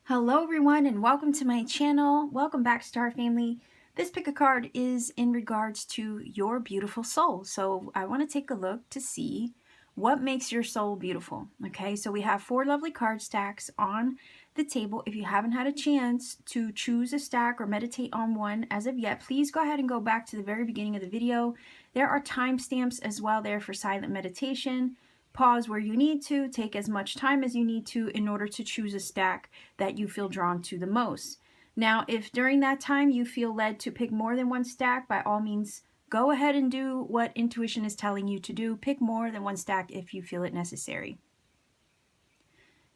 Hello everyone and welcome to my channel. Welcome back, Star Family. This pick a card is in regards to your beautiful soul. So I want to take a look to see what makes your soul beautiful. Okay, so we have 4 lovely card stacks on the table. If you haven't had a chance to choose a stack or meditate on one as of yet, please go ahead and go back to the very beginning of the video. There are timestamps as well there for silent meditation. Pause where you need to, take as much time as you need to in order to choose a stack that you feel drawn to the most. Now, if during that time you feel led to pick more than one stack, by all means, go ahead and do what intuition is telling you to do. Pick more than one stack if you feel it necessary.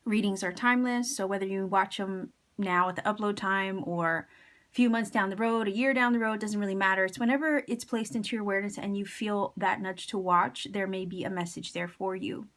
Readings are timeless, so whether you watch them now at the upload time or a few months down the road, a year down the road, doesn't really matter. It's whenever it's placed into your awareness and you feel that nudge to watch, there may be a message there for you.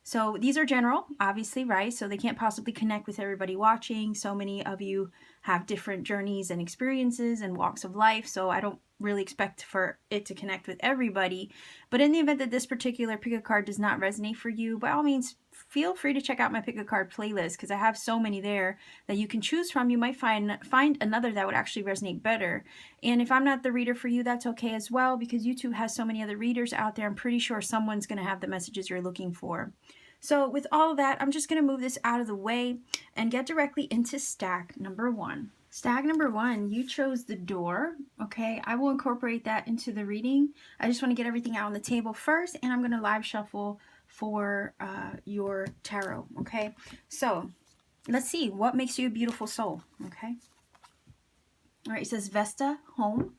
So these are general, obviously, right? So they can't possibly connect with everybody watching. So many of you have different journeys and experiences and walks of life. So I don't really expect for it to connect with everybody. But in the event that this particular pick a card does not resonate for you, by all means, feel free to check out my pick a card playlist because I have so many there that you can choose from. You might find another that would actually resonate better. And if I'm not the reader for you, that's okay as well, because YouTube has so many other readers out there. I'm pretty sure someone's going to have the messages you're looking for. So with all of that, I'm just going to move this out of the way and get directly into stack number 1. Stack number 1, you chose the door. Okay, I will incorporate that into the reading. I just want to get everything out on the table first, and I'm going to live shuffle for your tarot. Okay, so let's see what makes you a beautiful soul. Okay, all right, it says Vesta, home.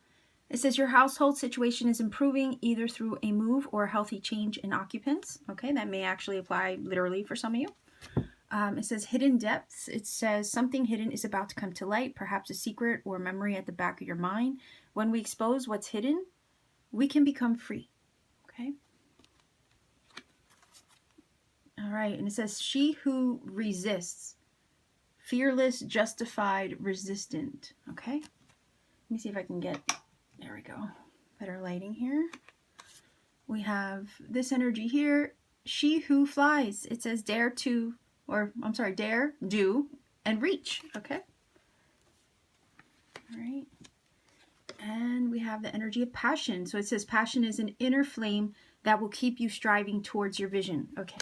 It says your household situation is improving either through a move or a healthy change in occupants. Okay, that may actually apply literally for some of you. It says hidden depths. It says something hidden is about to come to light, perhaps a secret or memory at the back of your mind. When we expose what's hidden, we can become free. Okay. All right, and it says she who resists, fearless, justified, resistant. Okay. Let me see if I can get... There we go. Better lighting here. We have this energy here. She who flies. It says dare to, or I'm sorry, dare, do, and reach. Okay. All right. And we have the energy of passion. So it says passion is an inner flame that will keep you striving towards your vision. Okay.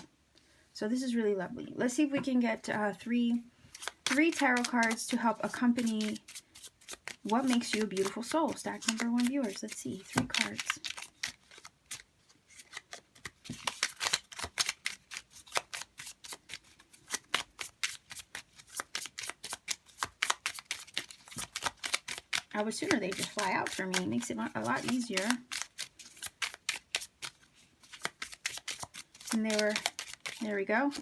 So this is really lovely. Let's see if we can get three tarot cards to help accompany what makes you a beautiful soul. Stack number 1 viewers. Let's see. 3 cards. I would sooner they just fly out for me. It makes it a lot easier. And there we go.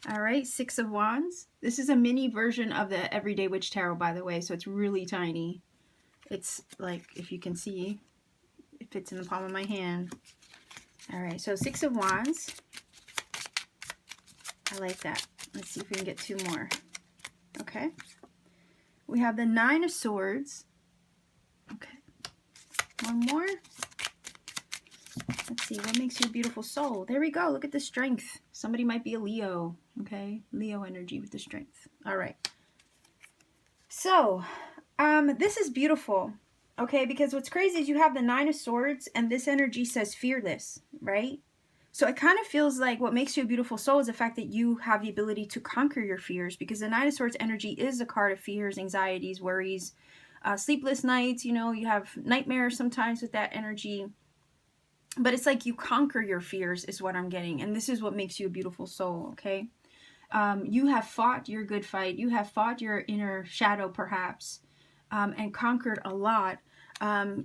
All right, 6 of Wands. This is a mini version of the Everyday Witch Tarot, by the way, so it's really tiny. It's like, if you can see, it fits in the palm of my hand. All right, so 6 of Wands. I like that. Let's see if we can get 2 more. Okay. We have the 9 of Swords. Okay. 1 more. Let's see, what makes you a beautiful soul? There we go. Look at the strength. Somebody might be a Leo. Okay, Leo energy with the strength. All right. So, this is beautiful. Okay, because what's crazy is you have the 9 of Swords and this energy says fearless, right? So it kind of feels like what makes you a beautiful soul is the fact that you have the ability to conquer your fears, because the 9 of Swords energy is a card of fears, anxieties, worries, sleepless nights. You know, you have nightmares sometimes with that energy. But it's like you conquer your fears is what I'm getting. And this is what makes you a beautiful soul, okay? You have fought your good fight. You have fought your inner shadow, perhaps, and conquered a lot.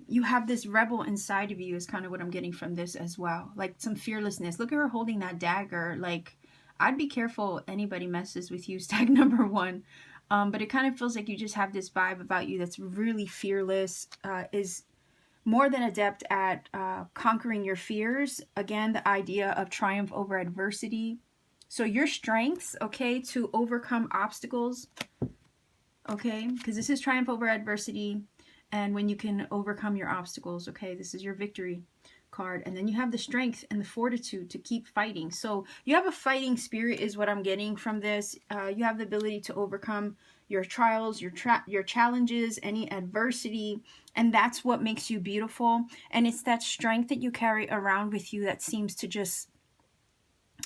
You have this rebel inside of you is kind of what I'm getting from this as well. Like some fearlessness. Look at her holding that dagger. Like, I'd be careful anybody messes with you, stack number 1. But it kind of feels like you just have this vibe about you that's really fearless, is more than adept at conquering your fears. Again, the idea of triumph over adversity. So your strengths, okay, to overcome obstacles, okay, because this is triumph over adversity. And when you can overcome your obstacles, okay, this is your victory. card. And then you have the strength and the fortitude to keep fighting. So you have a fighting spirit is what I'm getting from this. You have the ability to overcome your trials, your challenges, any adversity, and that's what makes you beautiful. And it's that strength that you carry around with you that seems to just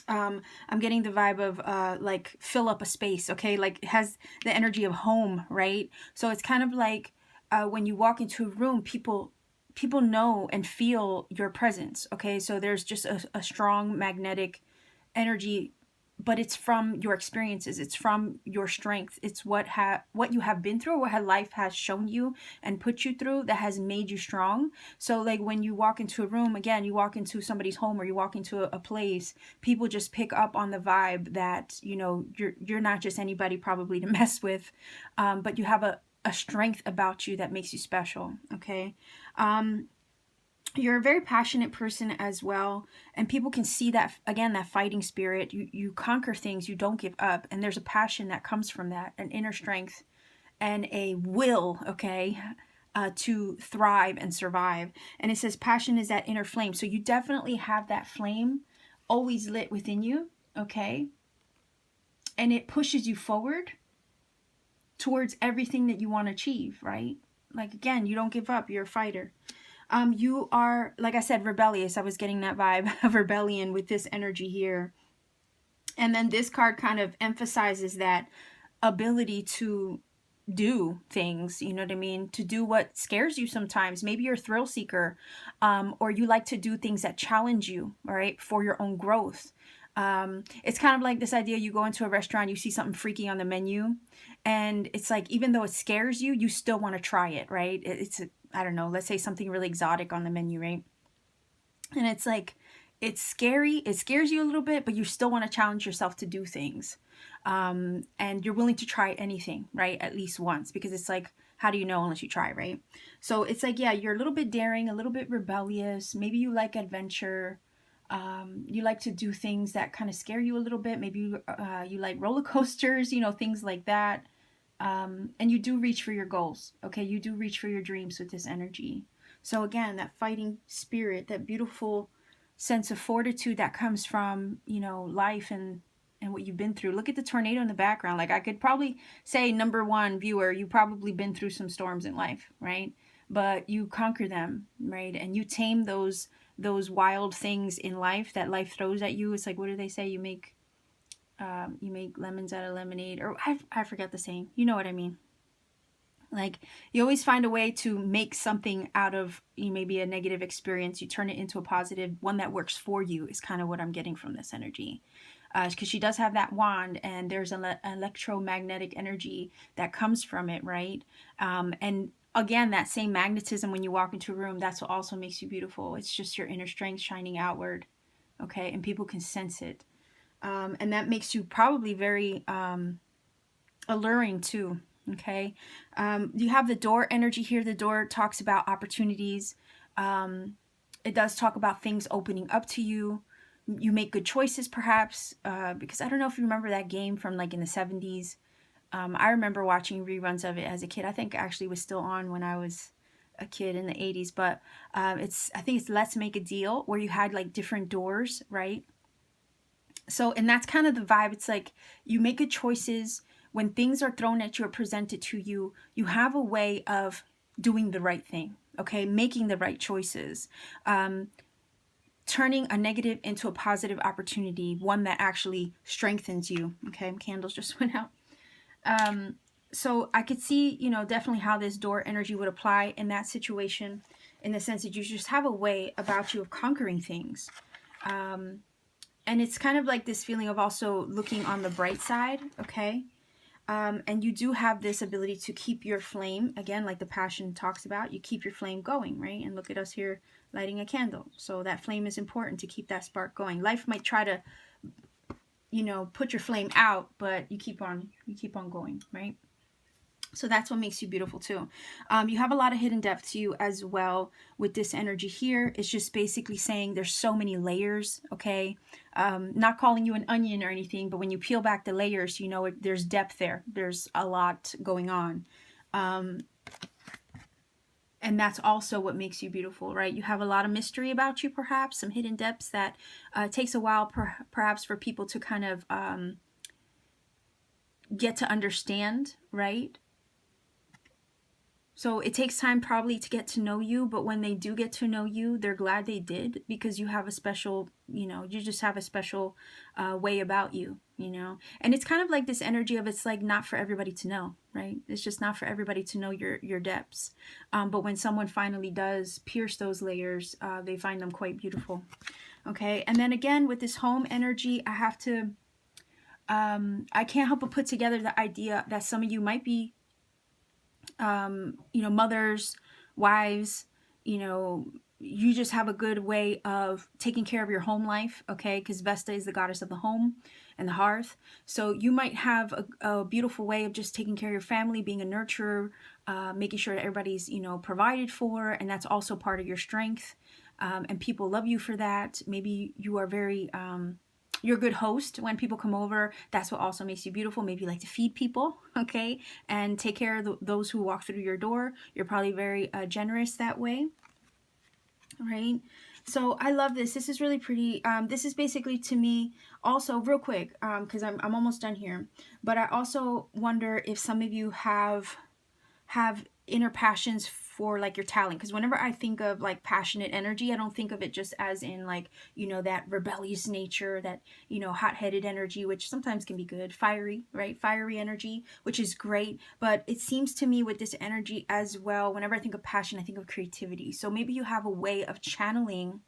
I'm getting the vibe of like fill up a space, okay? Like it has the energy of home, right? So it's kind of like when you walk into a room, people know and feel your presence, okay? So there's just a strong magnetic energy, but it's from your experiences, it's from your strength, it's what you have been through, what life has shown you and put you through that has made you strong. So like when you walk into a room, again, you walk into somebody's home or you walk into a place, people just pick up on the vibe that, you know, you're not just anybody probably to mess with, but you have a strength about you that makes you special, okay? You're a very passionate person as well, and people can see that, again, that fighting spirit. You conquer things, you don't give up, and there's a passion that comes from that, an inner strength and a will, okay, to thrive and survive. And it says passion is that inner flame, so you definitely have that flame always lit within you, okay, and it pushes you forward towards everything that you want to achieve, right? Like, again, you don't give up, you're a fighter. You are, like I said, rebellious. I was getting that vibe of rebellion with this energy here. And then this card kind of emphasizes that ability to do things, you know what I mean? To do what scares you sometimes. Maybe you're a thrill seeker, or you like to do things that challenge you, all right, for your own growth. It's kind of like this idea, you go into a restaurant, you see something freaky on the menu, and it's like, even though it scares you, you still want to try it, right? I don't know, let's say something really exotic on the menu, right? And it's like, it's scary, it scares you a little bit, but you still want to challenge yourself to do things. And you're willing to try anything, right? At least once, because it's like, how do you know unless you try, right? So it's like, yeah, you're a little bit daring, a little bit rebellious. Maybe you like adventure. You like to do things that kind of scare you a little bit. Maybe you like roller coasters, you know, things like that. And you do reach for your goals, okay? You do reach for your dreams with this energy. So again, that fighting spirit, that beautiful sense of fortitude that comes from, you know, life and what you've been through. Look at the tornado in the background. Like, I could probably say, number one viewer, you've probably been through some storms in life, right? But you conquer them, right? And you tame those wild things in life that life throws at you. It's like, what do they say? You make lemons out of lemonade, or I forget the saying. You know what I mean? Like, you always find a way to make something out of maybe a negative experience. You turn it into a positive one that works for you, is kind of what I'm getting from this energy. Because she does have that wand, and there's an electromagnetic energy that comes from it, right? And again, that same magnetism when you walk into a room, that's what also makes you beautiful. It's just your inner strength shining outward, okay? And people can sense it. And that makes you probably very alluring too, okay? You have the door energy here. The door talks about opportunities. It does talk about things opening up to you. You make good choices, perhaps, because I don't know if you remember that game from like in the 70s. I remember watching reruns of it as a kid. I think actually was still on when I was a kid in the 80s, but I think it's Let's Make a Deal, where you had like different doors, right? So, and that's kind of the vibe. It's like, you make good choices. When things are thrown at you or presented to you, you have a way of doing the right thing, okay? Making the right choices. Turning a negative into a positive opportunity, one that actually strengthens you, okay? Candles just went out. So I could see, you know, definitely how this door energy would apply in that situation, in the sense that you just have a way about you of conquering things. And it's kind of like this feeling of also looking on the bright side, okay? And you do have this ability to keep your flame, again, like the passion talks about, you keep your flame going, right? And look at us here lighting a candle. So that flame is important to keep that spark going. Life might try to, you know, put your flame out, but you keep on going, right? So that's what makes you beautiful too. You have a lot of hidden depth to you as well with this energy here. It's just basically saying there's so many layers, okay? Not calling you an onion or anything, but when you peel back the layers, you know, there's depth there. There's a lot going on. And that's also what makes you beautiful, right? You have a lot of mystery about you, perhaps some hidden depths that takes a while perhaps for people to kind of get to understand, right? So it takes time probably to get to know you, but when they do get to know you, they're glad they did, because you have a special, you just have a special way about you, And it's kind of like this energy of, it's like not for everybody to know, right? It's just not for everybody to know your depths. But when someone finally does pierce those layers, they find them quite beautiful. Okay, and then again with this home energy, I have to, I can't help but put together the idea that some of you might be mothers, wives, you just have a good way of taking care of your home life, okay? Because Vesta is the goddess of the home and the hearth. So you might have a beautiful way of just taking care of your family, being a nurturer, making sure that everybody's, provided for, and that's also part of your strength. And people love you for that. Maybe you are very... you're a good host when people come over. That's what also makes you beautiful. Maybe you like to feed people, okay? And take care of those who walk through your door. You're probably very generous that way, right? So I love this. This is really pretty. This is basically, to me, also real quick, because I'm almost done here. But I also wonder if some of you have inner passions for like your talent, because whenever I think of like passionate energy, I don't think of it just as in like, that rebellious nature, that, hot-headed energy, which sometimes can be good, fiery, right? Fiery energy, which is great. But it seems to me with this energy as well, whenever I think of passion, I think of creativity. So maybe you have a way of channeling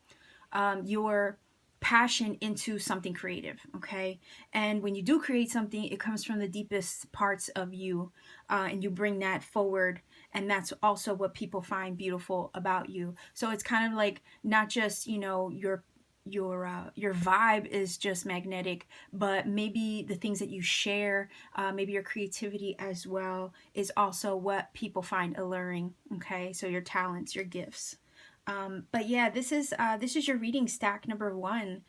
your passion into something creative, okay? And when you do create something, it comes from the deepest parts of you, and you bring that forward, and that's also what people find beautiful about you. So it's kind of like not just, your vibe is just magnetic, but maybe the things that you share, maybe your creativity as well, is also what people find alluring, okay? So your talents, your gifts. But yeah, this is your reading stack number 1.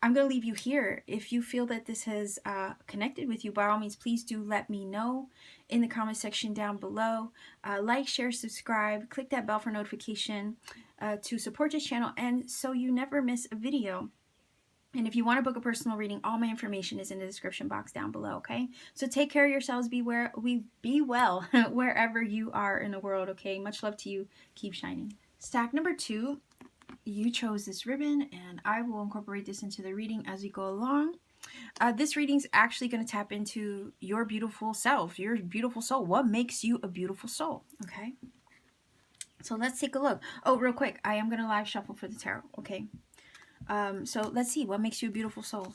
I'm going to leave you here. If you feel that this has connected with you, by all means, please do let me know in the comment section down below. Like, share, subscribe, click that bell for notification to support this channel, and so you never miss a video. And if you want to book a personal reading, all my information is in the description box down below, okay? So take care of yourselves, be well wherever you are in the world, okay? Much love to you. Keep shining. Stack number 2, you chose this ribbon, and I will incorporate this into the reading as we go along. This reading's actually going to tap into your beautiful self, your beautiful soul. What makes you a beautiful soul, okay? So let's take a look. Oh, real quick, I am going to live shuffle for the tarot, okay? So let's see, what makes you a beautiful soul?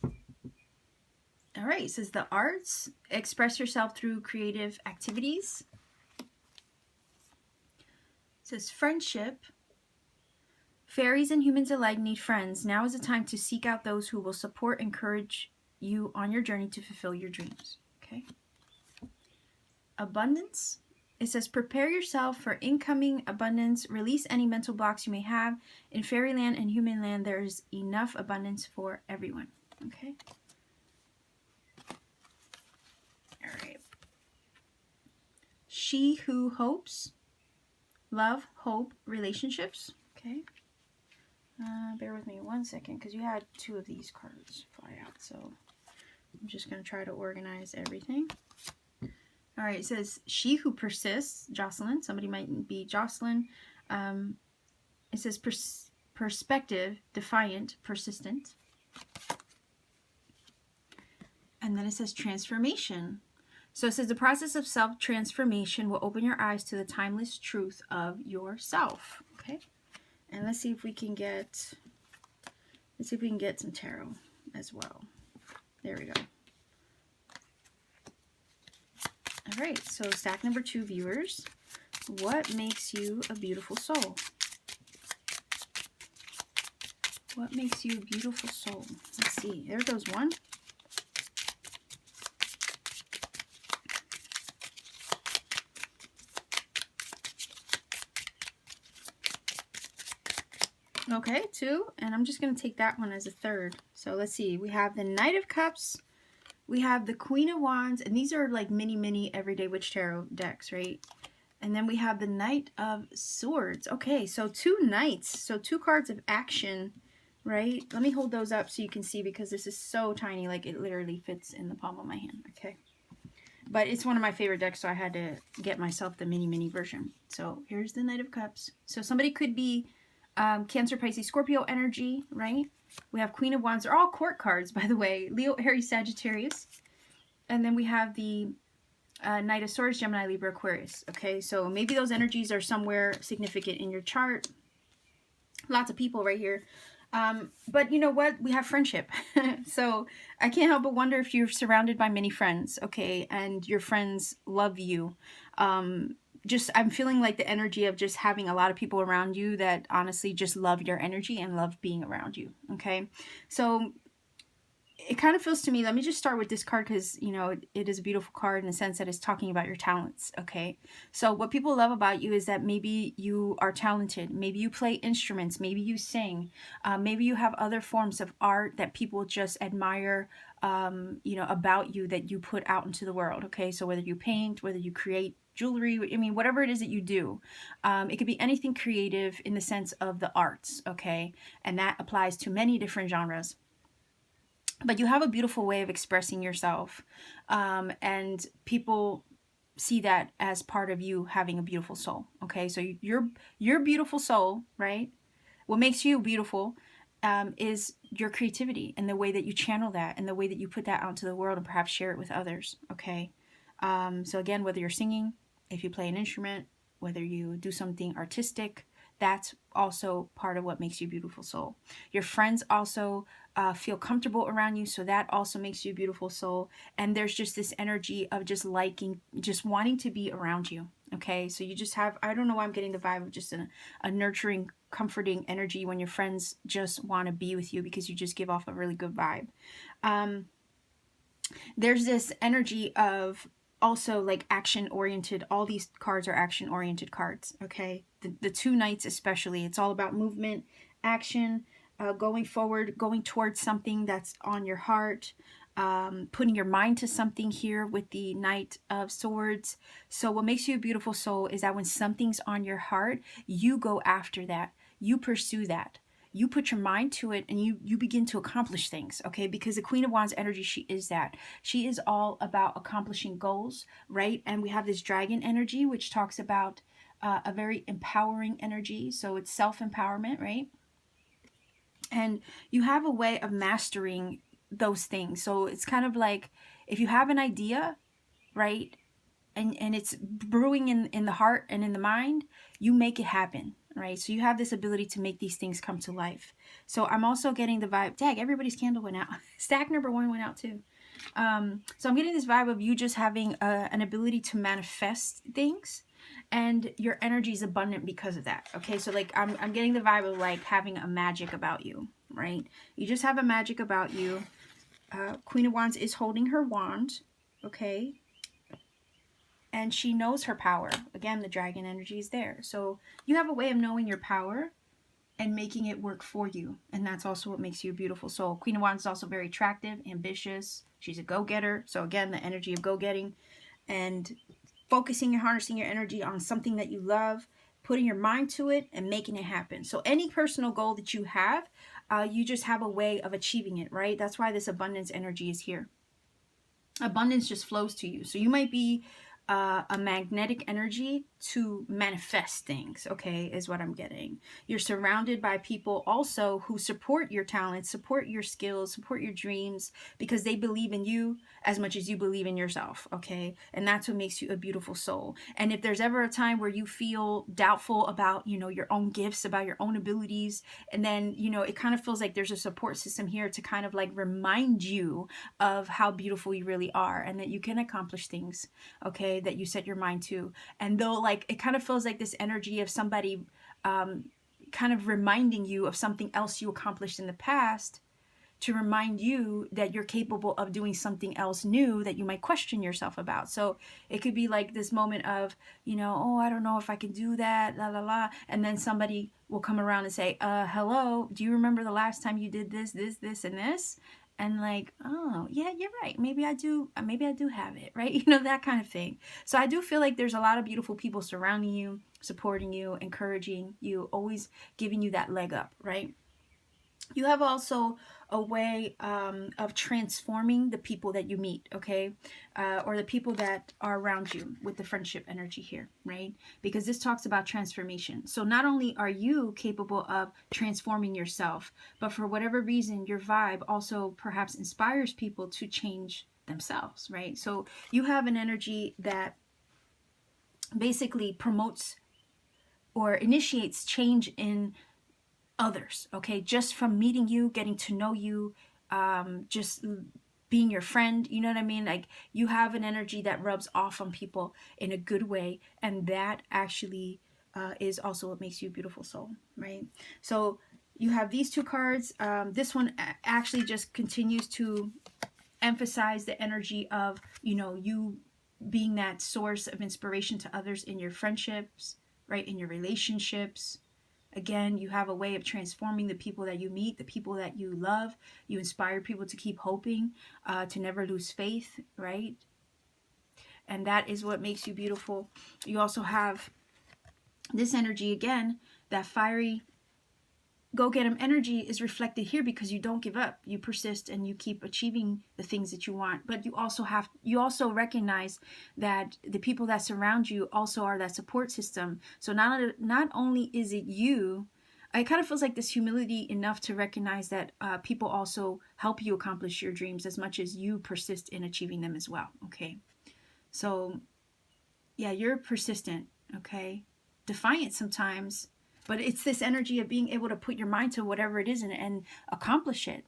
All right, it says the arts, express yourself through creative activities. It says friendship, fairies and humans alike need friends. Now is the time to seek out those who will support and encourage you on your journey to fulfill your dreams. Okay. Abundance. It says prepare yourself for incoming abundance. Release any mental blocks you may have. In fairyland and human land, there is enough abundance for everyone. Okay. All right. She who hopes. Love, hope, relationships. Okay. Bear with me 1 second, because you had 2 of these cards fly out. So I'm just going to try to organize everything. All right. It says she who persists. Jocelyn. Somebody might be Jocelyn. It says perspective, defiant, persistent. And then it says transformation. So it says the process of self-transformation will open your eyes to the timeless truth of yourself. Okay. And let's see if we can get some tarot as well. There we go. All right. So stack number 2, viewers. What makes you a beautiful soul? What makes you a beautiful soul? Let's see. There goes one. Okay, 2, and I'm just going to take that one as a 3rd. So let's see, we have the Knight of Cups, we have the Queen of Wands, and these are like mini everyday witch tarot decks, right? And then we have the Knight of Swords. Okay, so 2 knights. So 2 cards of action, right? Let me hold those up so you can see, because this is so tiny. Like, it literally fits in the palm of my hand. Okay. But it's one of my favorite decks, so I had to get myself the mini version. So here's the Knight of Cups. So somebody could be Cancer, Pisces, Scorpio energy, right? We have Queen of Wands. They're all court cards, by the way. Leo, Aries, Sagittarius. And then we have the Knight of Swords, Gemini, Libra, Aquarius. Okay, so maybe those energies are somewhere significant in your chart. Lots of people right here. But you know what? We have friendship. So I can't help but wonder if you're surrounded by many friends, okay, and your friends love you. I'm feeling like the energy of just having a lot of people around you that honestly just love your energy and love being around you, okay? So it kind of feels to me, let me just start with this card because, you know, it is a beautiful card in the sense that it's talking about your talents, okay? So what people love about you is that maybe you are talented. Maybe you play instruments. Maybe you sing. Maybe you have other forms of art that people just admire, you know, about you that you put out into the world, okay? So whether you paint, whether you create jewelry, I mean, whatever it is that you do, it could be anything creative in the sense of the arts, okay? And that applies to many different genres. But you have a beautiful way of expressing yourself, and people see that as part of you having a beautiful soul, okay? So your beautiful soul, right? What makes you beautiful is your creativity and the way that you channel that and the way that you put that out into the world and perhaps share it with others, okay? So again, whether you're singing, if you play an instrument, whether you do something artistic, that's also part of what makes you a beautiful soul. Your friends also feel comfortable around you, so that also makes you a beautiful soul. And there's just this energy of just liking, just wanting to be around you, okay? So you just have, I don't know why I'm getting the vibe of just a nurturing, comforting energy when your friends just want to be with you because you just give off a really good vibe. There's this energy of also like action oriented. All these cards are action oriented cards, okay? The 2 knights especially, it's all about movement, action, going forward, going towards something that's on your heart, putting your mind to something here with the Knight of Swords. So what makes you a beautiful soul is that when something's on your heart, you go after that, you pursue that, you put your mind to it, and you begin to accomplish things, okay? Because the Queen of Wands energy, she is that. She is all about accomplishing goals, right? And we have this dragon energy, which talks about a very empowering energy. So it's self-empowerment, right? And you have a way of mastering those things. So it's kind of like if you have an idea, right? And it's brewing in the heart and in the mind, you make it happen, right? So you have this ability to make these things come to life. So I'm also getting the vibe, dang, everybody's candle went out. Stack number 1 went out too. So I'm getting this vibe of you just having an ability to manifest things, and your energy is abundant because of that, okay? So like I'm getting the vibe of like having a magic about you, right? You just have a magic about you. Queen of Wands is holding her wand, okay? And she knows her power. Again, the dragon energy is there. So you have a way of knowing your power and making it work for you. And that's also what makes you a beautiful soul. Queen of Wands is also very attractive, ambitious. She's a go-getter. So again, the energy of go-getting and focusing and harnessing your energy on something that you love, putting your mind to it and making it happen. So any personal goal that you have, you just have a way of achieving it, right? That's why this abundance energy is here. Abundance just flows to you. So you might be a magnetic energy to manifest things, okay, is what I'm getting. You're surrounded by people also who support your talents, support your skills, support your dreams, because they believe in you as much as you believe in yourself, okay? And that's what makes you a beautiful soul. And if there's ever a time where you feel doubtful about, you know, your own gifts, about your own abilities, and then, you know, it kind of feels like there's a support system here to kind of like remind you of how beautiful you really are and that you can accomplish things, okay, that you set your mind to. And though like it kind of feels like this energy of somebody kind of reminding you of something else you accomplished in the past, to remind you that you're capable of doing something else new that you might question yourself about. So it could be like this moment of, you know, oh, I don't know if I can do that, la la la. And then somebody will come around and say, hello, do you remember the last time you did this, and this? and like, oh yeah, you're right, maybe I do have it, right? That kind of thing. So I do feel like there's a lot of beautiful people surrounding you, supporting you, encouraging you, always giving you that leg up, right? You have also a way of transforming the people that you meet, okay? Or the people that are around you with the friendship energy here, right? Because this talks about transformation. So not only are you capable of transforming yourself, but for whatever reason, your vibe also perhaps inspires people to change themselves, right? So you have an energy that basically promotes or initiates change in others, okay? Just from meeting you, getting to know you, just being your friend, you know what I mean? Like, you have an energy that rubs off on people in a good way, and that actually is also what makes you a beautiful soul, right? So you have these two cards. This one actually just continues to emphasize the energy of, you being that source of inspiration to others in your friendships, right? In your relationships. Again, you have a way of transforming the people that you meet, the people that you love. You inspire people to keep hoping, to never lose faith, right? And that is what makes you beautiful. You also have this energy again, that fiery go get 'em energy is reflected here because you don't give up. You persist and you keep achieving the things that you want. But you also recognize that the people that surround you also are that support system. So not only is it you, it kind of feels like this humility enough to recognize that people also help you accomplish your dreams as much as you persist in achieving them as well. Okay. So yeah, you're persistent, okay? Defiant sometimes, but it's this energy of being able to put your mind to whatever it is and accomplish it,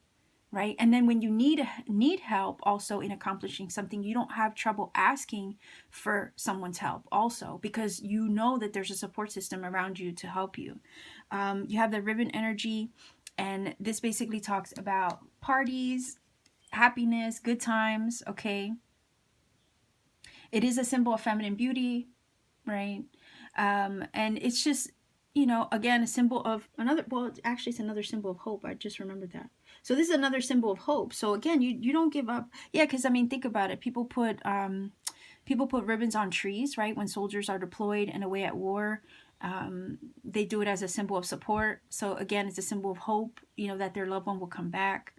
right? And then when you need help also in accomplishing something, you don't have trouble asking for someone's help also, because you know that there's a support system around you to help you. You have the ribbon energy, and this basically talks about parties, happiness, good times, okay? It is a symbol of feminine beauty, right? And it's just, again, a symbol of another, well, actually, it's another symbol of hope. I just remembered that. So this is another symbol of hope. So again, you don't give up. Yeah, because I mean, think about it. People put ribbons on trees, right? When soldiers are deployed and away at war, they do it as a symbol of support. So again, it's a symbol of hope, that their loved one will come back.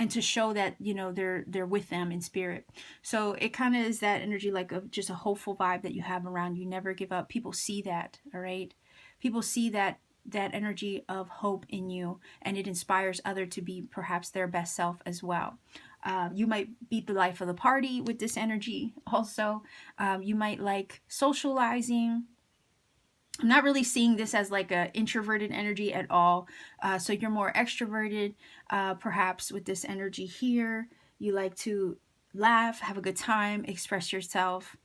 And to show that they're with them in spirit. So it kind of is that energy, like of just a hopeful vibe that you have around you. Never give up. People see that. All right, people see that energy of hope in you, and it inspires other to be perhaps their best self as well. You might be the life of the party with this energy also. You might like socializing. I'm not really seeing this as like a introverted energy at all. So you're more extroverted, perhaps with this energy here. You like to laugh, have a good time, express yourself,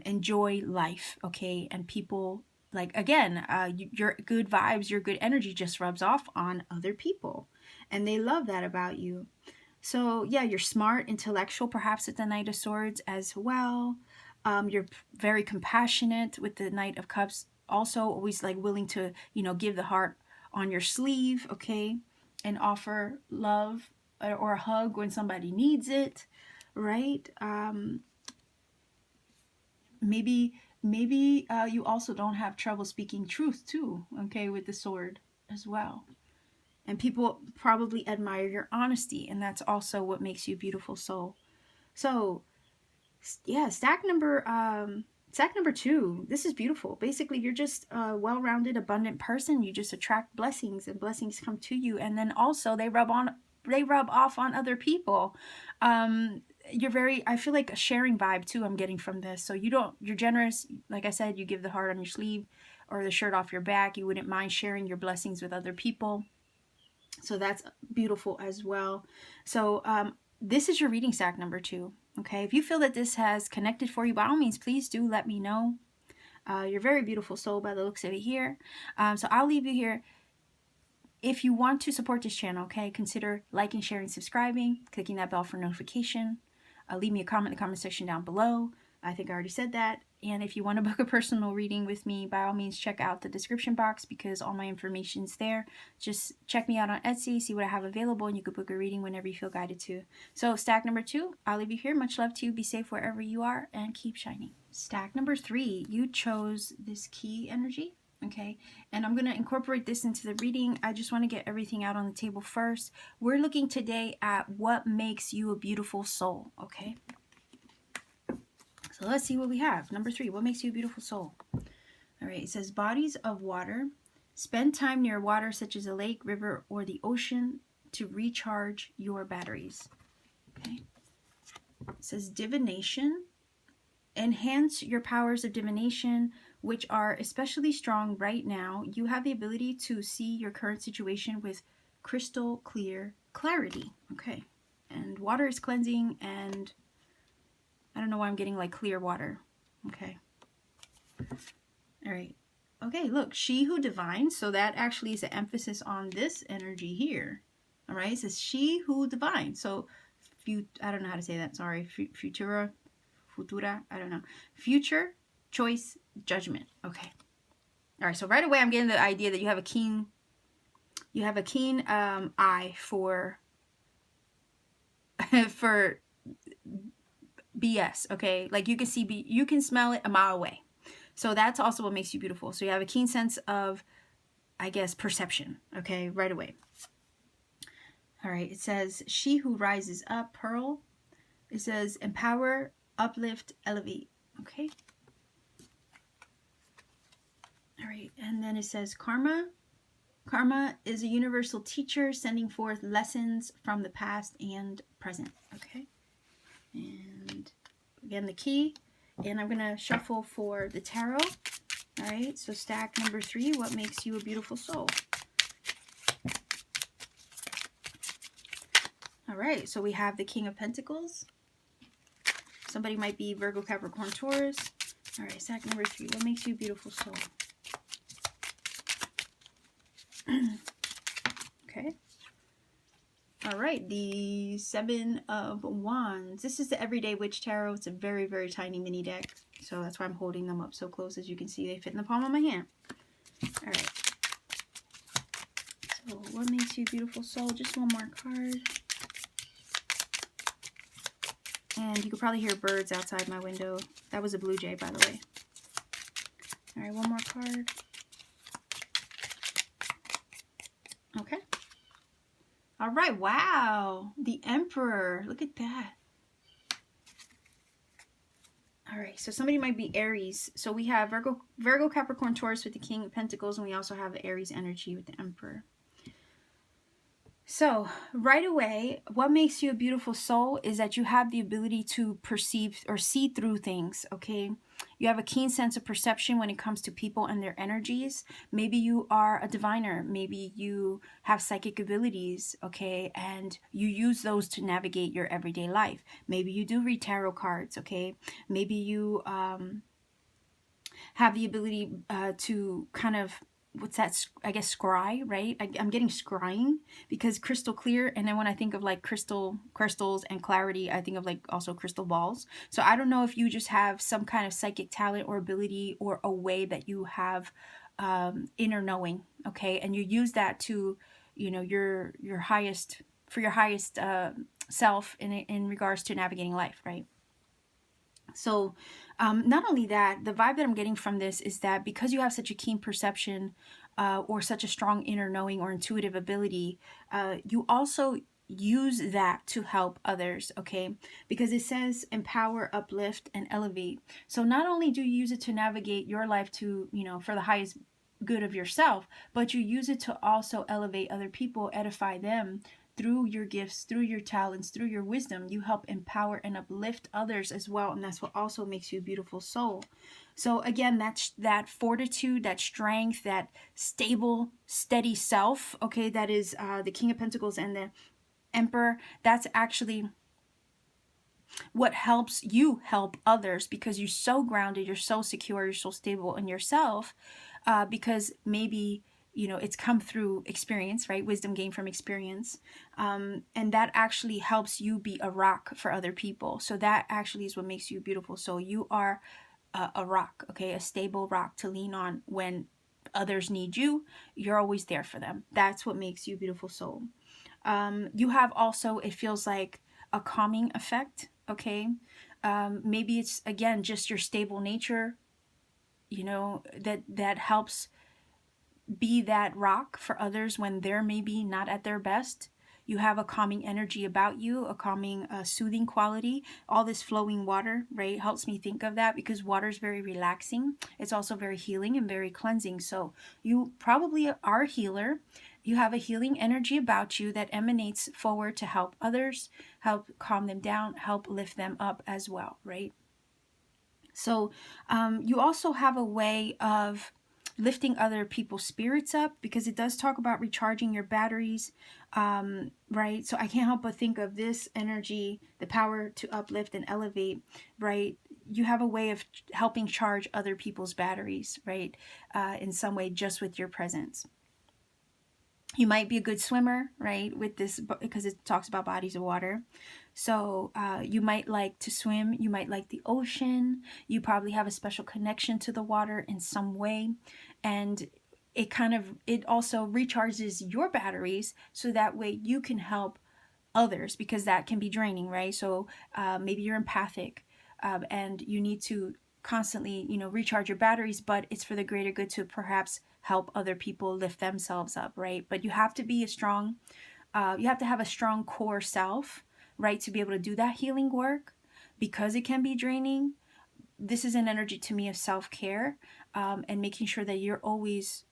enjoy life, okay? And people, like, again, your good vibes, your good energy just rubs off on other people. And they love that about you. So yeah, you're smart, intellectual, perhaps with the Knight of Swords as well. You're very compassionate with the Knight of Cups. Also, always like willing to, give the heart on your sleeve, okay, and offer love or a hug when somebody needs it, right? Maybe you also don't have trouble speaking truth too, okay, with the sword as well. And people probably admire your honesty, and that's also what makes you a beautiful soul. So yeah, stack number 2. This is beautiful. Basically, you're just a well-rounded, abundant person. You just attract blessings, and blessings come to you, and then also they rub off on other people. You're very, I feel like, a sharing vibe too, I'm getting from this. So you're generous. Like I said, you give the heart on your sleeve or the shirt off your back. You wouldn't mind sharing your blessings with other people. So that's beautiful as well. So this is your reading, stack number 2. Okay, if you feel that this has connected for you, by all means, please do let me know. You're a very beautiful soul by the looks of it here. So I'll leave you here. If you want to support this channel, okay, consider liking, sharing, subscribing, clicking that bell for notification. Leave me a comment in the comment section down below. I think I already said that. And if you want to book a personal reading with me, by all means, check out the description box because all my information's there. Just check me out on Etsy, see what I have available, and you could book a reading whenever you feel guided to. So stack number 2, I'll leave you here. Much love to you. Be safe wherever you are and keep shining. Stack number 3, you chose this key energy. Okay, and I'm going to incorporate this into the reading. I just want to get everything out on the table first. We're looking today at what makes you a beautiful soul. Okay, so let's see what we have. Number 3, what makes you a beautiful soul? All right, it says bodies of water. Spend time near water such as a lake, river, or the ocean to recharge your batteries. Okay. It says divination. Enhance your powers of divination, which are especially strong right now. You have the ability to see your current situation with crystal clear clarity. Okay. And water is cleansing, and I don't know why I'm getting like clear water. Okay. All right. Okay, look, she who divines. So that actually is an emphasis on this energy here. All right. It says she who divines. So I don't know how to say that. Sorry. Futura, I don't know. Future, choice, judgment. Okay. All right. So right away, I'm getting the idea that you have a keen eye for for BS. Okay. Like you can smell it a mile away. So that's also what makes you beautiful. So you have a keen sense of, I guess, perception. Okay. Right away. All right. It says she who rises up, pearl. It says empower, uplift, elevate. Okay. All right. And then it says karma. Karma is a universal teacher sending forth lessons from the past and present. Okay. And again, the key. And I'm going to shuffle for the tarot. All right. So stack number 3, what makes you a beautiful soul? All right. So we have the King of Pentacles. Somebody might be Virgo, Capricorn, Taurus. All right, stack number 3. What makes you a beautiful soul? Okay. All right, the 7 of Wands. This is the Everyday Witch Tarot. It's a very, very tiny mini deck. So that's why I'm holding them up so close. As you can see, they fit in the palm of my hand. All right. So what makes you a beautiful soul? Just one more card. And you could probably hear birds outside my window. That was a blue jay, by the way. All right, one more card. Okay. All right, wow. The Emperor. Look at that. All right, so somebody might be Aries. So we have Virgo, Capricorn, Taurus with the King of Pentacles, and we also have the Aries energy with the Emperor. So right away, what makes you a beautiful soul is that you have the ability to perceive or see through things, okay? You have a keen sense of perception when it comes to people and their energies. Maybe you are a diviner. Maybe you have psychic abilities, okay? And you use those to navigate your everyday life. Maybe you do read tarot cards, okay? Maybe you have the ability to kind of, what's that, I guess scry, right? I'm getting scrying because crystal clear, and then when I think of like crystals and clarity, I think of like also crystal balls. So I don't know if you just have some kind of psychic talent or ability or a way that you have inner knowing, okay? And you use that to, you know, your highest self in regards to navigating life, right? So not only that, the vibe that I'm getting from this is that because you have such a keen perception or such a strong inner knowing or intuitive ability, you also use that to help others, okay? Because it says empower, uplift, and elevate. So not only do you use it to navigate your life to, you know, for the highest good of yourself, but you use it to also elevate other people, edify them, through your gifts, through your talents, through your wisdom. You help empower and uplift others as well. And that's what also makes you a beautiful soul. So again, that's that fortitude, that strength, that stable, steady self, okay, that is the King of Pentacles and the Emperor. That's actually what helps you help others because you're so grounded, you're so secure, you're so stable in yourself because maybe it's come through experience, right? Wisdom gained from experience. And that actually helps you be a rock for other people. So that actually is what makes you a beautiful soul. You are a rock, okay? A stable rock to lean on when others need you. You're always there for them. That's what makes you a beautiful soul. You have also, it feels like, a calming effect, okay? Maybe it's, again, just your stable nature, that helps be that rock for others when they're maybe not at their best. You have a calming energy about you, a calming, soothing quality. All this flowing water, right, helps me think of that, because water is very relaxing. It's also very healing and very cleansing. So you probably are a healer. You have a healing energy about you that emanates forward to help others, help calm them down, help lift them up as well, right? So you also have a way of lifting other people's spirits up, because it does talk about recharging your batteries, right? So I can't help but think of this energy, the power to uplift and elevate, right? You have a way of helping charge other people's batteries, right? In some way, just with your presence. You might be a good swimmer, right? With this, because it talks about bodies of water. So you might like to swim. You might like the ocean. You probably have a special connection to the water in some way. And it also recharges your batteries, so that way you can help others, because that can be draining, right? So maybe you're empathic, and you need to constantly, recharge your batteries, but it's for the greater good to perhaps help other people lift themselves up, right? But you have to be you have to have a strong core self, right, to be able to do that healing work, because it can be draining. This is an energy to me of self-care, and making sure that you're always,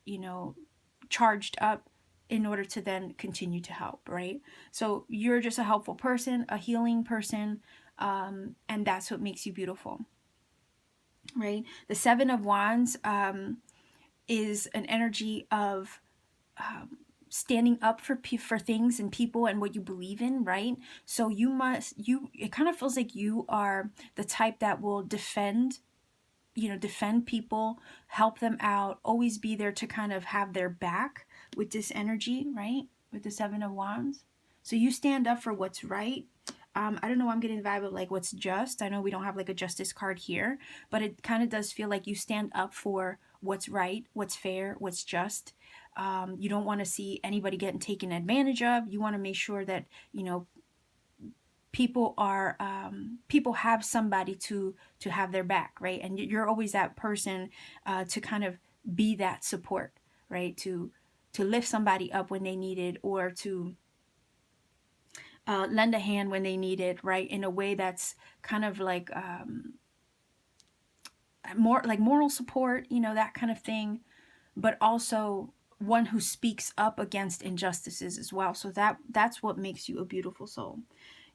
charged up in order to then continue to help, right? So you're just a helpful person, a healing person, and that's what makes you beautiful, right? The Seven of Wands is an energy of standing up for things and people and what you believe in, right? So it kind of feels like you are the type that will defend people, help them out, always be there to kind of have their back with this energy, right? With the Seven of Wands. So you stand up for what's right. I don't know, I'm getting the vibe of like what's just. I know we don't have like a justice card here, but it kind of does feel like you stand up for what's right, what's fair, what's just. You don't want to see anybody getting taken advantage of. You want to make sure that, people have somebody to have their back, right? And you're always that person, to kind of be that support, right? To lift somebody up when they need it, or to lend a hand when they need it, right? In a way that's kind of like, more like moral support, that kind of thing, but also one who speaks up against injustices as well. So that's what makes you a beautiful soul.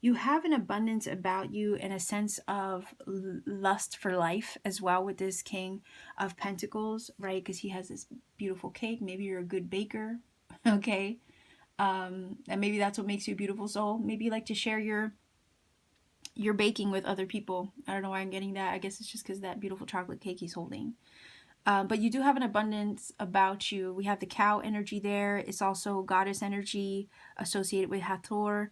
You have an abundance about you, and a sense of lust for life as well, with this King of Pentacles, right? Because he has this beautiful cake. Maybe you're a good baker, okay? And maybe that's what makes you a beautiful soul. Maybe you like to share your baking with other people. I don't know why I'm getting that. I guess it's just because that beautiful chocolate cake he's holding. But you do have an abundance about you. We have the cow energy there. It's also goddess energy associated with Hathor.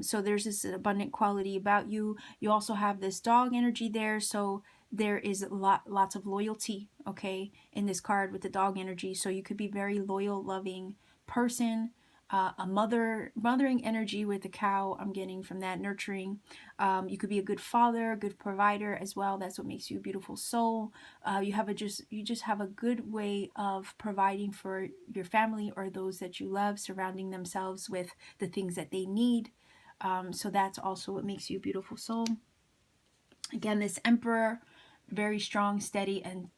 So there's this abundant quality about you. You also have this dog energy there. So there is lots of loyalty, okay, in this card with the dog energy. So you could be very loyal, loving person. A mothering energy with the cow, I'm getting from that, nurturing. You could be a good father, a good provider as well. That's what makes you a beautiful soul. You just have a good way of providing for your family or those that you love, surrounding themselves with the things that they need. So that's also what makes you a beautiful soul. Again, this Emperor, very strong, steady, and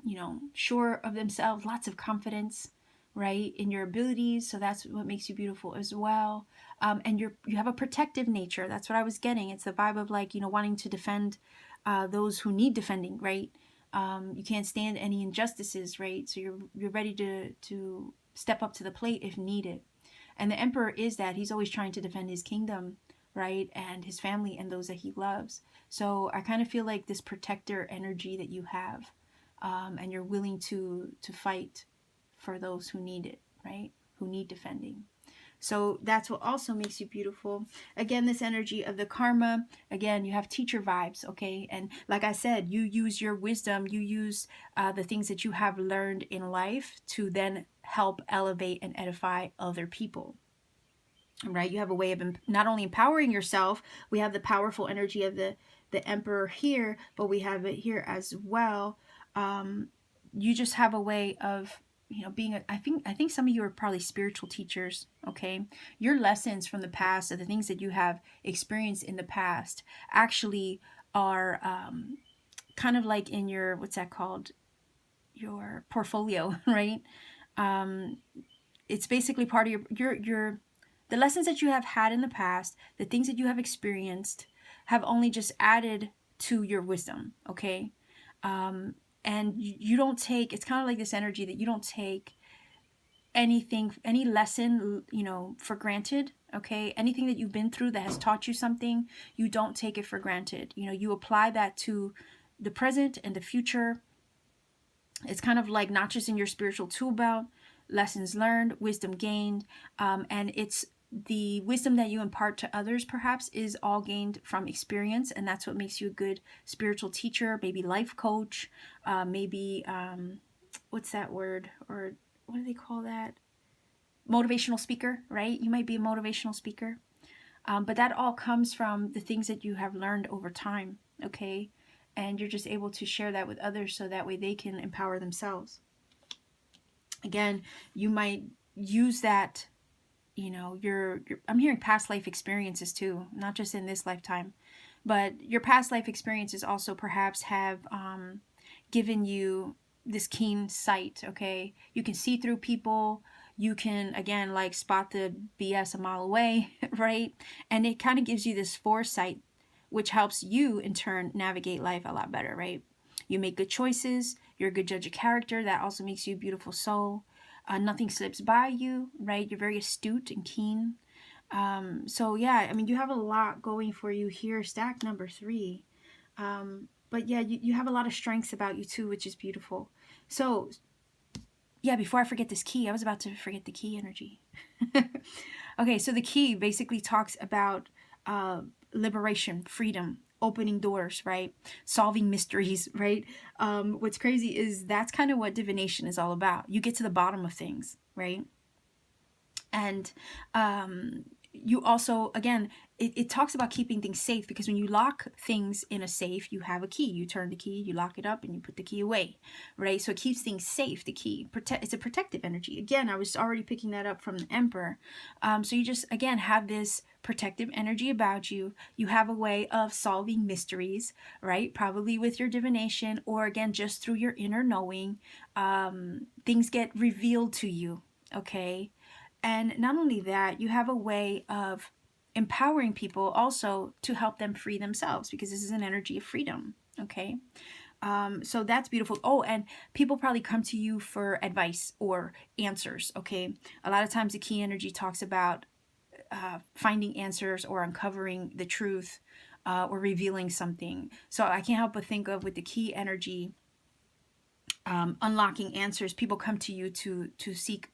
sure of themselves, lots of confidence, right, in your abilities. So that's what makes you beautiful as well. And you have a protective nature. That's what I was getting. It's the vibe of like, wanting to defend those who need defending, right? You can't stand any injustices, right? So you're ready to step up to the plate if needed. And the Emperor is that. He's always trying to defend his kingdom, right? And his family and those that he loves. So I kind of feel like this protector energy that you have, and you're willing to fight for those who need it, right? Who need defending. So that's what also makes you beautiful. Again, this energy of the karma, again, you have teacher vibes, okay? And like I said, you use your wisdom, you use the things that you have learned in life to then help elevate and edify other people, right? You have a way of not only empowering yourself, we have the powerful energy of the emperor here, but we have it here as well. You just have a way of, you know, being I think some of you are probably spiritual teachers, okay? Your lessons from the past, or the things that you have experienced in the past, actually are kind of like in your, what's that called, your portfolio, right? It's basically part of your the lessons that you have had in the past, the things that you have experienced, have only just added to your wisdom, okay? And you don't take, it's kind of like this energy that you don't take anything, any lesson, you know, for granted, okay? Anything that you've been through that has taught you something, you don't take it for granted. You know, you apply that to the present and the future. It's kind of like not just in your spiritual tool belt, lessons learned, wisdom gained, and it's the wisdom that you impart to others perhaps is all gained from experience, and that's what makes you a good spiritual teacher, maybe life coach, maybe what's that word, or what do they call that, motivational speaker, right? You might be a motivational speaker, but that all comes from the things that you have learned over time, okay? And you're just able to share that with others so that way they can empower themselves. Again, you might use that, you know, your I'm hearing past life experiences too, not just in this lifetime, but your past life experiences also perhaps have given you this keen sight, okay? You can see through people. You can, again, like spot the BS a mile away, right? And it kind of gives you this foresight, which helps you in turn navigate life a lot better, right? You make good choices. You're a good judge of character. That also makes you a beautiful soul. Nothing slips by you, right? You're very astute and keen. So yeah, I mean, you have a lot going for you here. Stack number 3. But yeah, you have a lot of strengths about you too, which is beautiful. So yeah, before I forget this key, I was about to forget the key energy. Okay, so the key basically talks about liberation, freedom, opening doors, right? Solving mysteries, right? What's crazy is that's kind of what divination is all about. You get to the bottom of things, right? And you also, again, it talks about keeping things safe, because when you lock things in a safe, you have a key. You turn the key, you lock it up, and you put the key away, right? So it keeps things safe, the key. It's a protective energy. Again, I was already picking that up from the Emperor. So you just, again, have this protective energy about you. You have a way of solving mysteries, right? Probably with your divination, or again, just through your inner knowing. Things get revealed to you, okay? And not only that, you have a way of empowering people also to help them free themselves, because this is an energy of freedom, okay? So that's beautiful. Oh, and people probably come to you for advice or answers, okay? A lot of times the key energy talks about finding answers or uncovering the truth or revealing something. So I can't help but think of, with the key energy, unlocking answers. People come to you to seek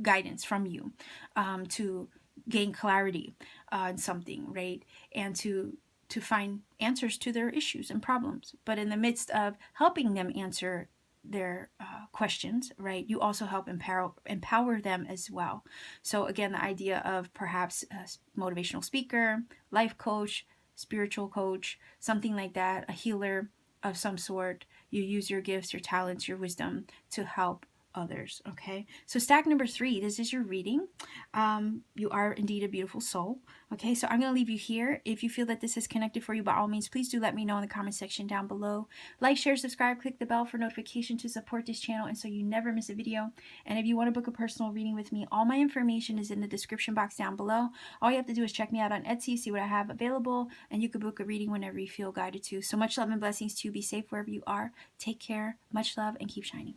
guidance from you, to gain clarity on something, right? And to find answers to their issues and problems. But in the midst of helping them answer their questions, right, you also help empower them as well. So again, the idea of perhaps a motivational speaker, life coach, spiritual coach, something like that, a healer of some sort. You use your gifts, your talents, your wisdom to help others. Okay, so stack number 3, this is your reading. You are indeed a beautiful soul. Okay, so I'm going to leave you here. If you feel that this is connected for you, by all means, please do let me know in the comment section down below. Like, share, subscribe, click the bell for notification to support this channel and so you never miss a video. And if you want to book a personal reading with me, all my information is in the description box down below. All you have to do is check me out on Etsy, see what I have available, and you can book a reading whenever you feel guided to. So much love and blessings to you. Be safe wherever you are. Take care, much love, and keep shining.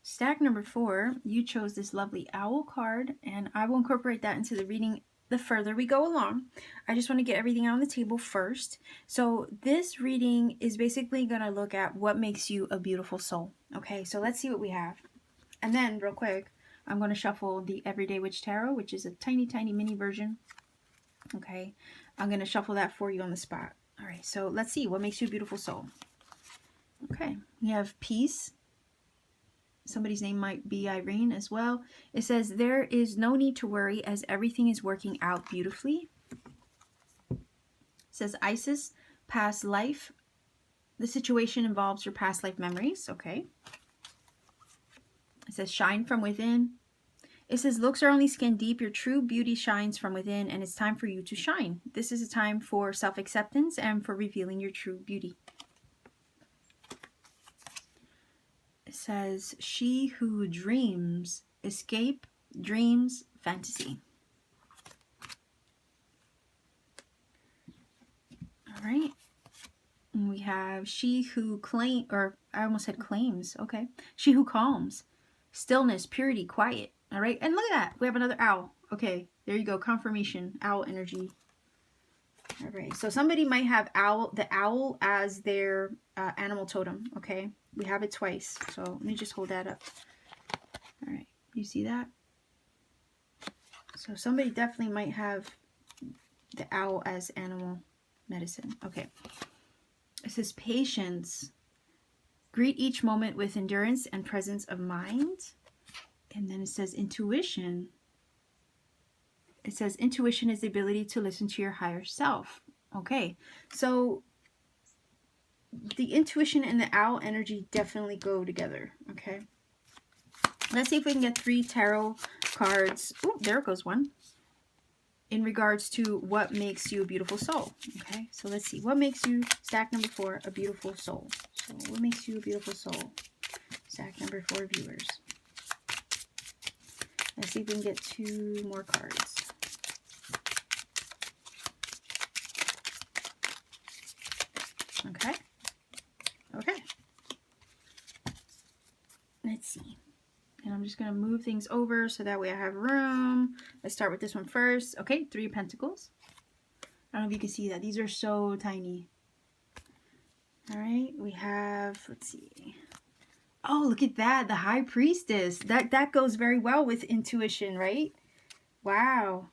Stack number 4, you chose this lovely owl card, and I will incorporate that into the reading the further we go along. I just want to get everything out on the table first. So this reading is basically going to look at what makes you a beautiful soul. Okay, so let's see what we have. And then, real quick, I'm going to shuffle the Everyday Witch Tarot, which is a tiny, tiny mini version. Okay, I'm going to shuffle that for you on the spot. All right, so let's see. What makes you a beautiful soul? Okay, we have peace. Somebody's name might be Irene as well. It says, there is no need to worry as everything is working out beautifully. It says, Isis, past life. The situation involves your past life memories. Okay. It says, shine from within. It says, looks are only skin deep. Your true beauty shines from within, and it's time for you to shine. This is a time for self-acceptance and for revealing your true beauty. It says, she who dreams, escape, dreams, fantasy. All right. And we have she who claim, or I almost said claims. Okay. She who calms, stillness, purity, quiet. All right. And look at that. We have another owl. Okay. There you go. Confirmation. Owl energy. All right. So somebody might have the owl as their animal totem. Okay. We have it twice. So let me just hold that up. All right. You see that? So somebody definitely might have the owl as animal medicine. Okay. It says patience. Greet each moment with endurance and presence of mind. And then it says intuition. It says intuition is the ability to listen to your higher self. Okay. So the intuition and the owl energy definitely go together. Okay. Let's see if we can get 3 tarot cards. Oh, there goes one. In regards to what makes you a beautiful soul. Okay, so let's see. What makes you, stack number 4, a beautiful soul? So what makes you a beautiful soul? Stack number 4 viewers. Let's see if we can get 2 more cards. Okay. Okay. Let's see. And I'm just going to move things over so that way I have room. Let's start with this one first. Okay, 3 of Pentacles. I don't know if you can see that. These are so tiny. All right, we have, let's see. Oh, look at that. The High Priestess. That goes very well with intuition, right? Wow.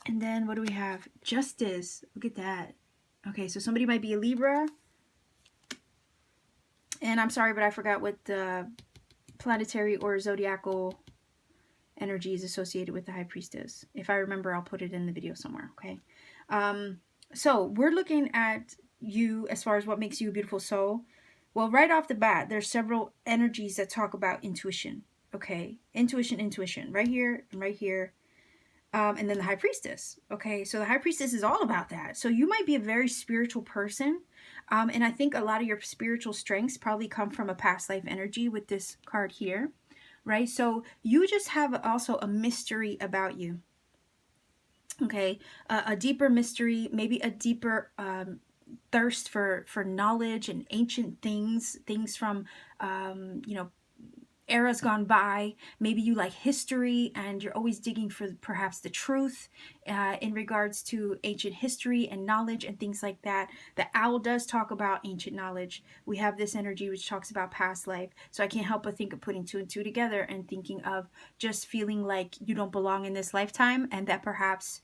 And then what do we have? Justice. Look at that. Okay, so somebody might be a Libra. And I'm sorry, but I forgot what the planetary or zodiacal energy is associated with the High Priestess. If I remember, I'll put it in the video somewhere, okay? So we're looking at you as far as what makes you a beautiful soul. Well, right off the bat, there's several energies that talk about intuition, okay? Intuition, right here and right here. And then the High Priestess, okay? So the High Priestess is all about that. So you might be a very spiritual person. And I think a lot of your spiritual strengths probably come from a past life energy with this card here, right? So you just have also a mystery about you, okay? A deeper mystery, maybe a deeper thirst for knowledge and ancient things from, you know, eras gone by. Maybe you like history and you're always digging for perhaps the truth in regards to ancient history and knowledge and things like that. The owl does talk about ancient knowledge. We have this energy which talks about past life. So I can't help but think of putting 2 and 2 together and thinking of just feeling like you don't belong in this lifetime and that perhaps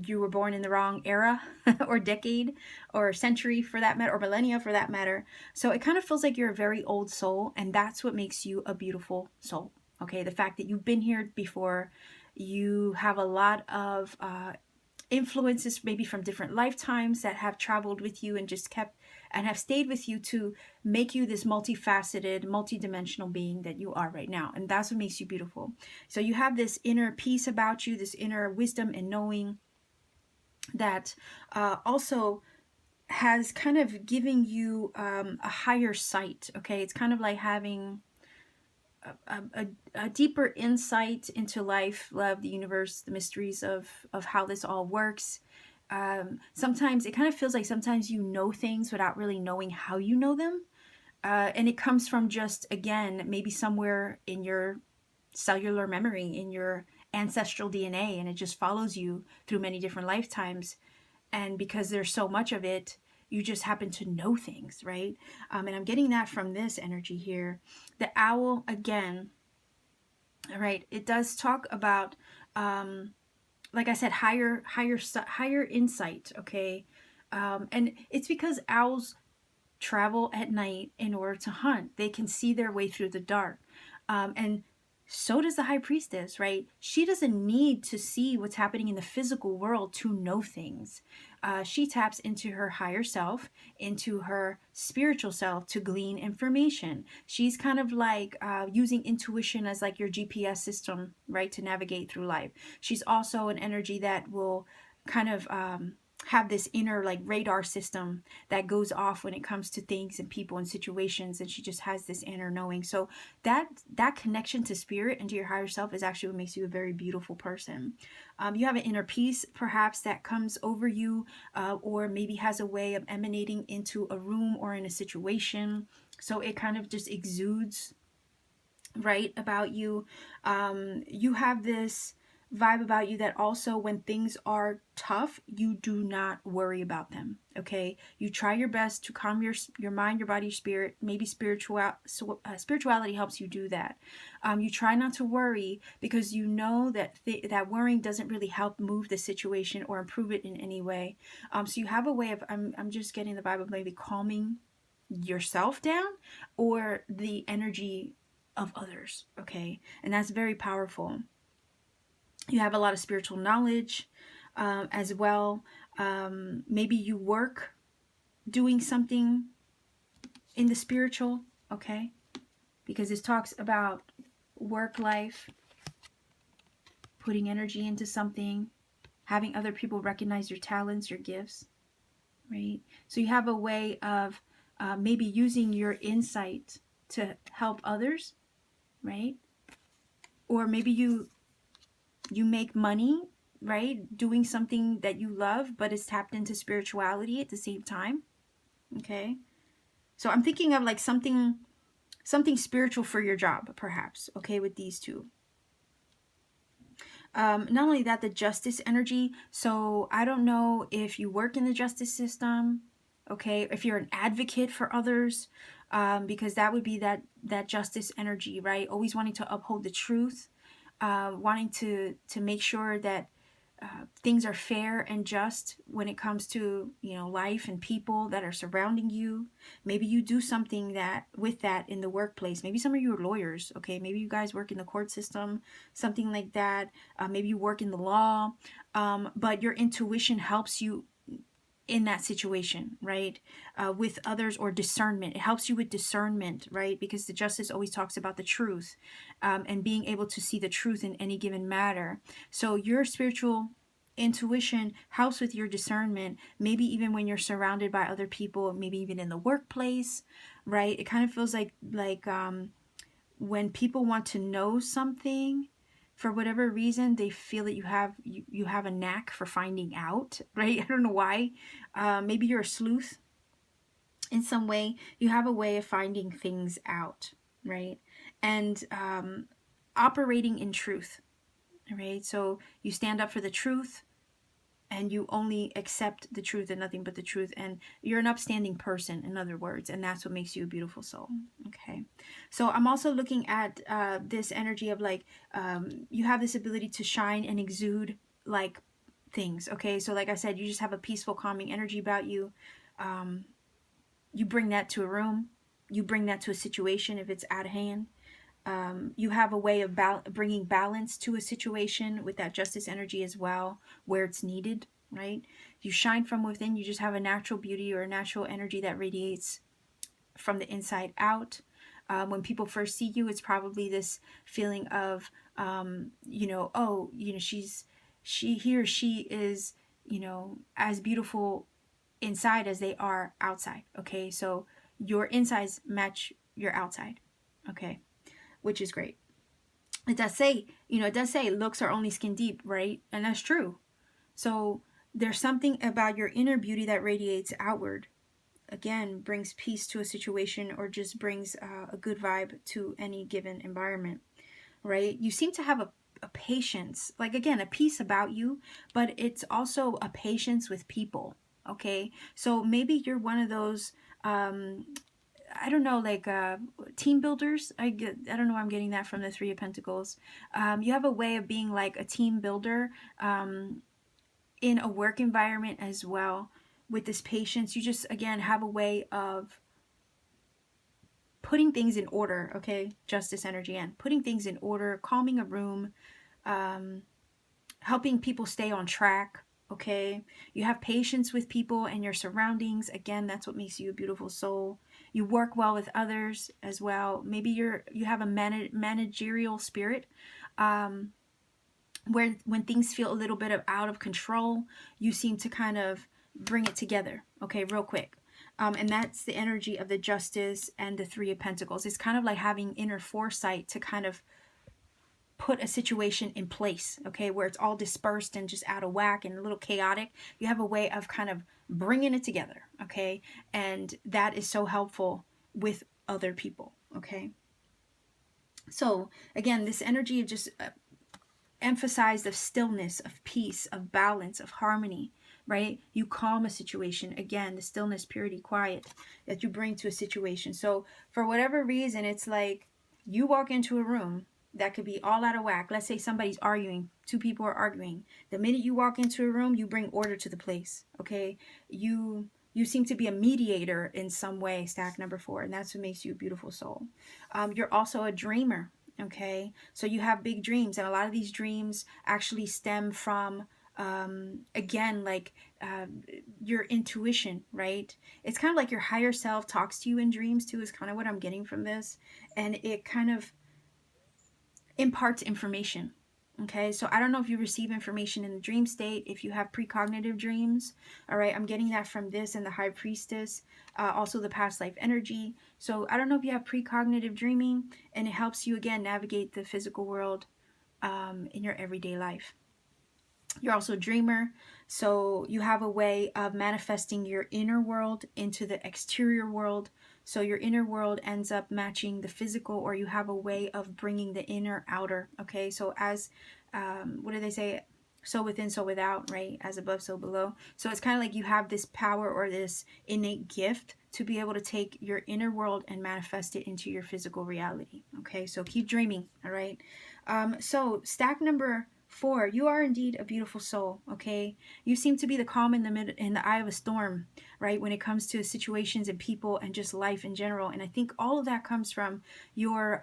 you were born in the wrong era or decade or century for that matter, or millennia for that matter. So it kind of feels like you're a very old soul, and that's what makes you a beautiful soul. Okay, the fact that you've been here before, you have a lot of influences maybe from different lifetimes that have traveled with you and just kept and have stayed with you to make you this multifaceted, multidimensional being that you are right now. And that's what makes you beautiful. So you have this inner peace about you, this inner wisdom and knowing that also has kind of giving you a higher sight. Okay, it's kind of like having a deeper insight into life, love, the universe, the mysteries of how this all works. Sometimes it kind of feels like sometimes you know things without really knowing how you know them. And it comes from just, again, maybe somewhere in your cellular memory, in your ancestral DNA, and it just follows you through many different lifetimes. And because there's so much of it, you just happen to know things, right? And I'm getting that from this energy here. The owl, again, all right, it does talk about, like I said, higher insight, okay? And it's because owls travel at night in order to hunt. They can see their way through the dark. And so does the high priestess, right? She doesn't need to see what's happening in the physical world to know things. She taps into her higher self, into her spiritual self to glean information. She's kind of like using intuition as like your GPS system, right, to navigate through life. She's also an energy that will kind of have this inner like radar system that goes off when it comes to things and people and situations, and she just has this inner knowing. So that connection to spirit and to your higher self is actually what makes you a very beautiful person. You have an inner peace perhaps that comes over you, or maybe has a way of emanating into a room or in a situation, so it kind of just exudes right about you. You have this vibe about you that also when things are tough, you do not worry about them. Okay, you try your best to calm your mind, your body, your spirit. Maybe spirituality helps you do that. You try not to worry because you know that that worrying doesn't really help move the situation or improve it in any way. So you have a way of, I'm just getting the vibe of maybe calming yourself down or the energy of others, okay? And that's very powerful. You have a lot of spiritual knowledge as well. Maybe you work doing something in the spiritual, okay? Because this talks about work life, putting energy into something, having other people recognize your talents, your gifts, right? So you have a way of maybe using your insight to help others, right? Or maybe you make money, right, doing something that you love but is tapped into spirituality at the same time, okay? So I'm thinking of like something spiritual for your job perhaps, okay, with these two. Not only that, the justice energy. So I don't know if you work in the justice system, okay, if you're an advocate for others, because that would be that justice energy, right? Always wanting to uphold the truth, wanting to make sure that things are fair and just when it comes to, you know, life and people that are surrounding you. Maybe you do something that with that in the workplace. Maybe some of you are lawyers, okay? Maybe you guys work in the court system, something like that. Maybe you work in the law, but your intuition helps you in that situation, right? With others, or discernment. It helps you with discernment, right? Because the justice always talks about the truth, and being able to see the truth in any given matter. So your spiritual intuition helps with your discernment, maybe even when you're surrounded by other people, maybe even in the workplace, right? It kind of feels like when people want to know something, for whatever reason, they feel that you have a knack for finding out, right? I don't know why. Maybe you're a sleuth in some way. You have a way of finding things out, right? And operating in truth, right? So you stand up for the truth, and you only accept the truth and nothing but the truth, and you're an upstanding person, in other words, and that's what makes you a beautiful soul. Okay, so I'm also looking at this energy of like you have this ability to shine and exude like things. Okay, so like I said, you just have a peaceful, calming energy about you. You bring that to a room, you bring that to a situation if it's at hand. You have a way of bringing balance to a situation with that justice energy as well, where it's needed, right? You shine from within. You just have a natural beauty or a natural energy that radiates from the inside out. When people first see you, it's probably this feeling of, oh, he or she is, as beautiful inside as they are outside. Okay, so your insides match your outside. Okay, which is great. It does say, looks are only skin deep, right? And that's true. So there's something about your inner beauty that radiates outward. Again, brings peace to a situation, or just brings a good vibe to any given environment, right? You seem to have a patience, like again, a peace about you, but it's also a patience with people. Okay, so maybe you're one of those I don't know, like team builders. I don't know where I'm getting that from, the Three of Pentacles. You have a way of being like a team builder in a work environment as well. With this patience, you just again have a way of putting things in order. Okay, justice energy, and putting things in order, calming a room, um, helping people stay on track. Okay, you have patience with people and your surroundings. Again, that's what makes you a beautiful soul. You work well with others as well. Maybe you have a managerial spirit, where when things feel a little bit of out of control, you seem to kind of bring it together. Okay, real quick. And that's the energy of the Justice and the Three of Pentacles. It's kind of like having inner foresight to kind of put a situation in place, okay, where it's all dispersed and just out of whack and a little chaotic. You have a way of kind of bringing it together, okay, and that is so helpful with other people, okay. So again, this energy of just emphasized of stillness, of peace, of balance, of harmony, right? You calm a situation. Again, the stillness, purity, quiet that you bring to a situation. So for whatever reason, it's like you walk into a room that could be all out of whack. Let's say somebody's arguing, two people are arguing. The minute you walk into a room, you bring order to the place, okay? You seem to be a mediator in some way, stack number 4, and that's what makes you a beautiful soul. You're also a dreamer, okay? So you have big dreams, and a lot of these dreams actually stem from again, like your intuition, right? It's kind of like your higher self talks to you in dreams too, is kind of what I'm getting from this. And it kind of imparts information. Okay, so I don't know if you receive information in the dream state, if you have precognitive dreams. All right, I'm getting that from this and the High Priestess, also the past life energy. So I don't know if you have precognitive dreaming, and it helps you again navigate the physical world in your everyday life. You're also a dreamer, so you have a way of manifesting your inner world into the exterior world. So your inner world ends up matching the physical, or you have a way of bringing the inner outer. Okay, so as what do they say? So within, so without, right? As above, so below. So it's kind of like you have this power or this innate gift to be able to take your inner world and manifest it into your physical reality. Okay, so keep dreaming. All right. So stack number 4, you are indeed a beautiful soul, okay? You seem to be the calm in the eye of a storm, right? When it comes to situations and people and just life in general. And I think all of that comes from your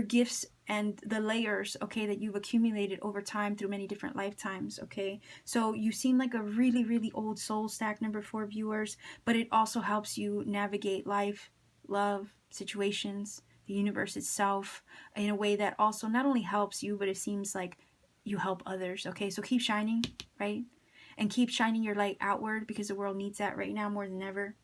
gifts and the layers, okay, that you've accumulated over time through many different lifetimes, okay? So you seem like a really, really old soul, stack number 4 viewers, but it also helps you navigate life, love, situations, the universe itself in a way that also not only helps you, but it seems like you help others. Okay, so keep shining, right? And keep shining your light outward, because the world needs that right now more than ever.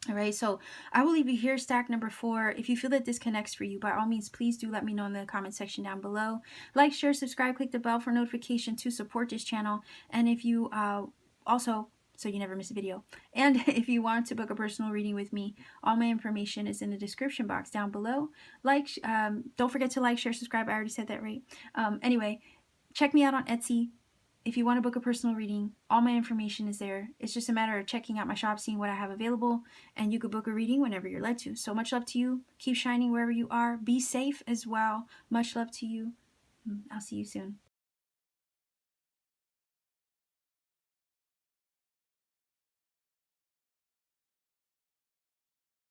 All right, so I will leave you here, stack number 4. If you feel that this connects for you, by all means, please do let me know in the comment section down below. Like, share, subscribe, click the bell for notification to support this channel. And if you also, so you never miss a video. And if you want to book a personal reading with me, all my information is in the description box down below. Don't forget to like, share, subscribe. I already said that, right? Anyway, check me out on Etsy. If you want to book a personal reading, all my information is there. It's just a matter of checking out my shop, seeing what I have available, and you could book a reading whenever you're led to. So much love to you. Keep shining wherever you are. Be safe as well. Much love to you. I'll see you soon.